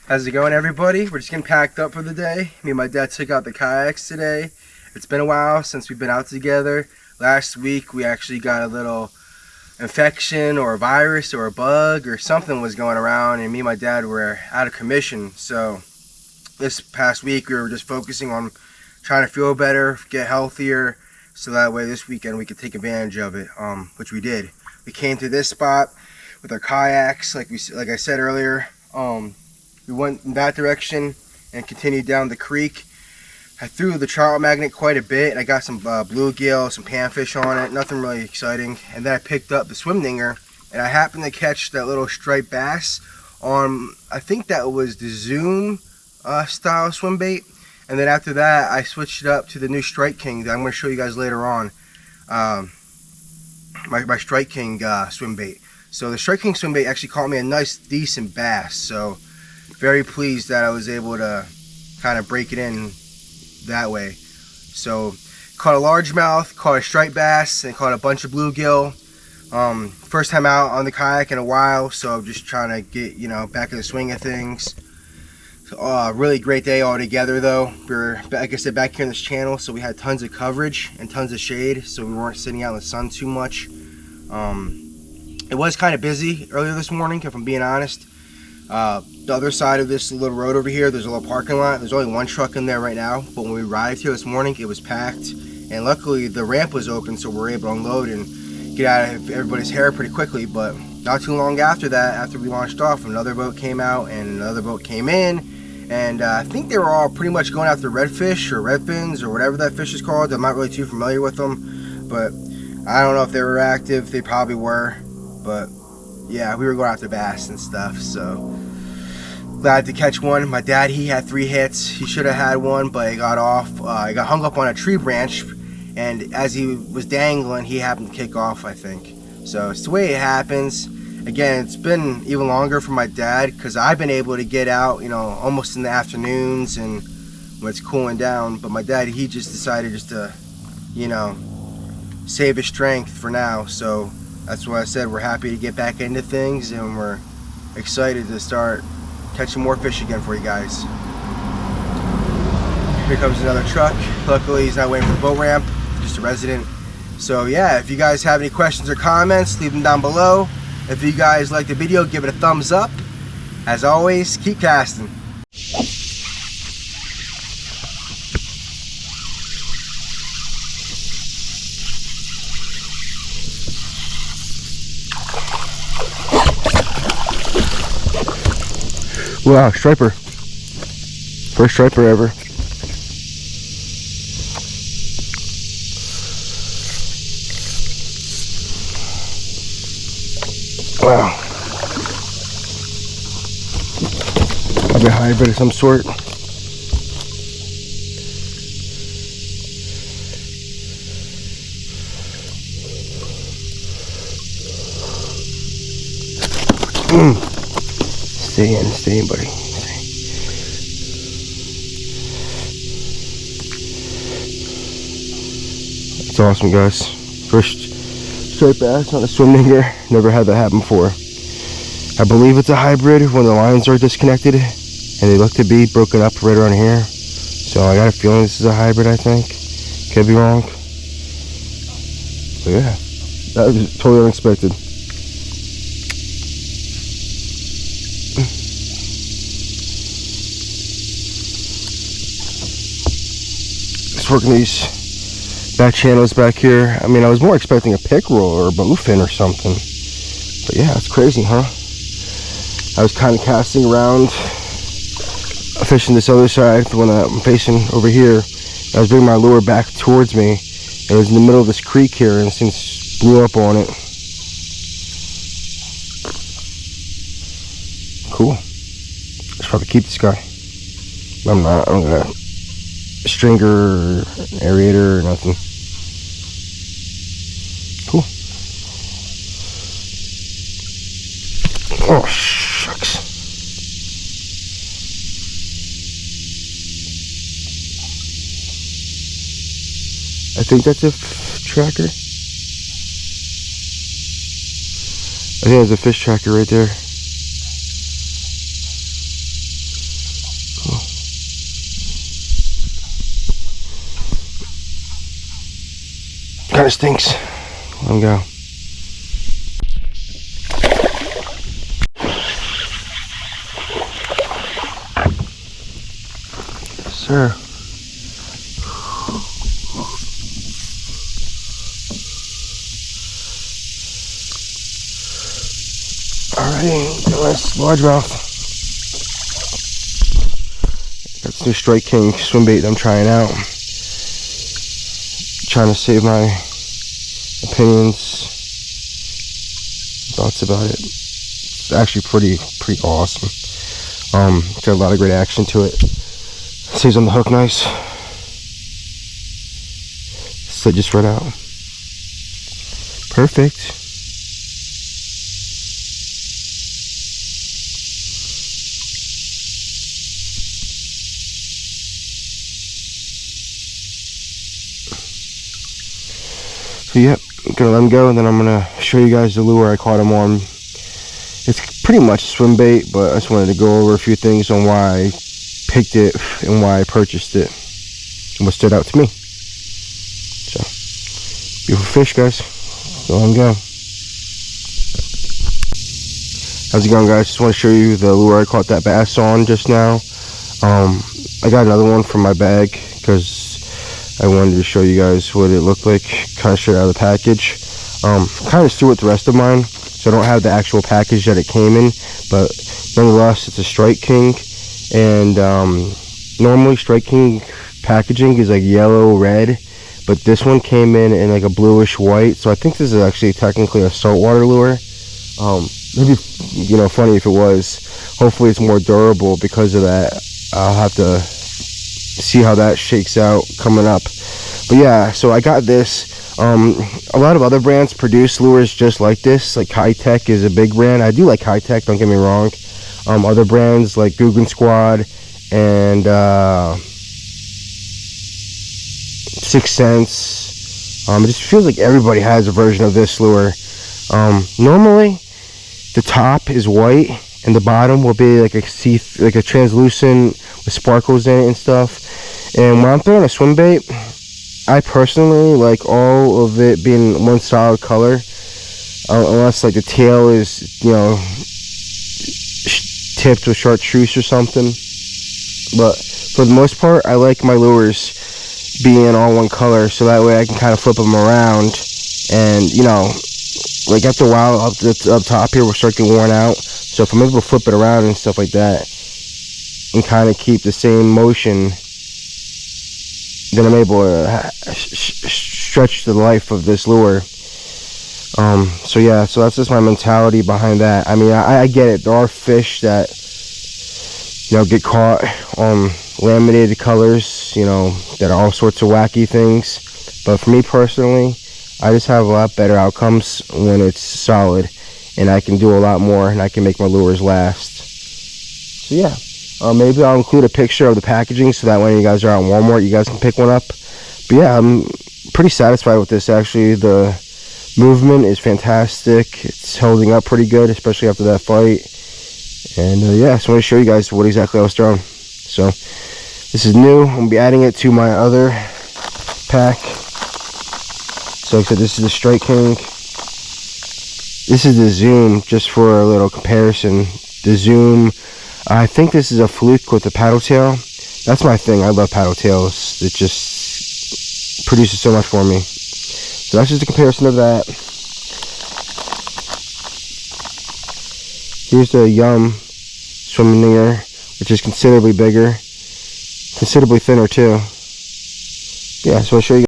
How's it going, everybody? We're just getting packed up for the day. Me and my dad took out the kayaks today. It's been a while since we've been out together. Last week we actually got a little infection or a virus or a bug or something was going around, and me and my dad were out of commission. So this past week we were just focusing on trying to feel better, get healthier, so that way this weekend we could take advantage of it, which we did. We came to this spot with our kayaks, like I said earlier. We went in that direction and continued down the creek. I threw the trout magnet quite a bit. I got some bluegill, some panfish on it, nothing really exciting. And then I picked up the swim dinger, and I happened to catch that little striped bass on, I think that was the Zoom style swim bait. And then after that, I switched it up to the new Strike King that I'm going to show you guys later on. My Strike King swim bait. So the Strike King swim bait actually caught me a nice, decent bass. So very pleased that I was able to kind of break it in that way. So caught a largemouth, caught a striped bass, and caught a bunch of bluegill. First time out on the kayak in a while, so I'm just trying to get back in the swing of things. So, really great day altogether though. We're, like I said, back here in this channel, so we had tons of coverage and tons of shade, so we weren't sitting out in the sun too much. It was kind of busy earlier this morning, if I'm being honest. The other side of this little road over here, there's a little parking lot. There's only one truck in there right now, but when we arrived here this morning, it was packed, and luckily the ramp was open, so we were able to unload and get out of everybody's hair pretty quickly. But not too long after that, after we launched off, another boat came out and another boat came in, and I think they were all pretty much going after redfish or redfins or whatever that fish is called. I'm not really too familiar with them, but I don't know if they were active. They probably were, but yeah, we were going after bass and stuff, so glad to catch one. My dad, he had 3 hits. He should have had one, but he got off. He got hung up on a tree branch, and as he was dangling, he happened to kick off, I think. So it's the way it happens. Again, it's been even longer for my dad because I've been able to get out, almost in the afternoons and when it's cooling down. But my dad, he just decided just to, save his strength for now. So that's why I said we're happy to get back into things, and we're excited to start catching more fish again for you guys. Here comes another truck. Luckily he's not waiting for the boat ramp, just a resident. So yeah, if you guys have any questions or comments, leave them down below. If you guys like the video, give it a thumbs up. As always, keep casting. Wow, striper. First striper ever. Wow. Probably a hybrid of some sort. Stay in, buddy. That's awesome, guys. First striped bass on a swim dinger. Never had that happen before. I believe it's a hybrid when the lines are disconnected, and they look to be broken up right around here. So I got a feeling this is a hybrid, I think. Could be wrong. But yeah, that was totally unexpected. Working these back channels back here. I mean, I was more expecting a pickerel or a bluefin or something, but yeah, it's crazy, huh? I was kind of casting around, fishing this other side, the one that I'm facing over here. I was bringing my lure back towards me. It was in the middle of this creek here, and things blew up on it. Cool. I should probably keep this guy. I'm not. I'm gonna stringer or aerator or nothing. Cool. Oh shucks. I think that's a tracker. I think there's a fish tracker right there. kind of stinks. Let him go. Sir. Alrighty, nice largemouth. Got this new Strike King swim bait I'm trying out. Trying to save my opinions, thoughts about it. It's actually pretty awesome. Got a lot of great action to it. Stays on the hook nice. So just right out. Perfect. So yep, I'm gonna let him go, and then I'm gonna show you guys the lure I caught him on. It's pretty much a swim bait, but I just wanted to go over a few things on why I picked it and why I purchased it and what stood out to me. So, beautiful fish, guys. So let him go. How's it going, guys? Just want to show you the lure I caught that bass on just now. I got another one from my bag because I wanted to show you guys what it looked like, kind of straight out of the package. Kind of threw with the rest of mine, so I don't have the actual package that it came in, but nonetheless, it's a Strike King. And normally Strike King packaging is like yellow red, but this one came in like a bluish white, so I think this is actually technically a saltwater lure. Maybe, you know, funny if it was. Hopefully it's more durable because of that. I'll have to see how that shakes out coming up. But yeah, so I got this. A lot of other brands produce lures just like this. Like High Tech is a big brand. I do like High Tech, don't get me wrong. Other brands like Guggen Squad and 6 Sense. It just feels like everybody has a version of this lure. Normally, the top is white and the bottom will be like a translucent with sparkles in it and stuff. And when I'm throwing a swim bait, I personally like all of it being one solid color, unless like the tail is, you know, tipped with chartreuse or something. But for the most part, I like my lures being all one color, so that way I can kind of flip them around. And you know, like after a while up top here we're starting to get worn out, so if I'm able to flip it around and stuff like that and kind of keep the same motion, then I'm able to stretch the life of this lure. So yeah, so that's just my mentality behind that. I mean, I get it. There are fish that, you know, get caught on laminated colors, you know, that are all sorts of wacky things. But for me personally, I just have a lot better outcomes when it's solid, and I can do a lot more, and I can make my lures last. So yeah, maybe I'll include a picture of the packaging so that when you guys are out in Walmart, you guys can pick one up. But yeah, I'm pretty satisfied with this actually. The movement is fantastic. It's holding up pretty good, especially after that fight. And yeah, so I want to show you guys what exactly I was throwing. So this is new. I'm gonna be adding it to my other pack. So like I said, this is the Strike King. This is the Zoom, just for a little comparison. The Zoom, I think this is a fluke with a paddle tail. That's my thing. I love paddle tails. It just produces so much for me. So that's just a comparison of that. Here's the Yum swimming near, which is considerably bigger, considerably thinner too. Yeah, so I'll show you.